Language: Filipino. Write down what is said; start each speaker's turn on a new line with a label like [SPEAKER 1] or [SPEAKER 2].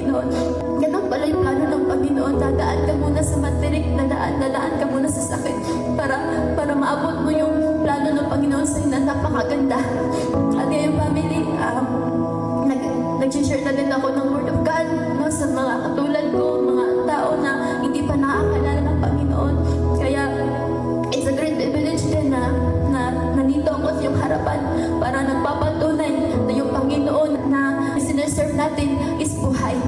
[SPEAKER 1] Panginoon. Ganun pala yung plano ng Panginoon. Dadaan ka muna sa matirik, dadaan ka muna sa sakit para maabot mo yung plano ng Panginoon sa'yo na napakaganda. At yung family, nag-share na din ako ng Word of God, no, sa mga katulad ko, mga tao na hindi pa nakakilala ng Panginoon. Kaya it's a great privilege din na nandito ako sa iyong harapan para nagpapatunay na yung Panginoon na sineserve natin is buhay.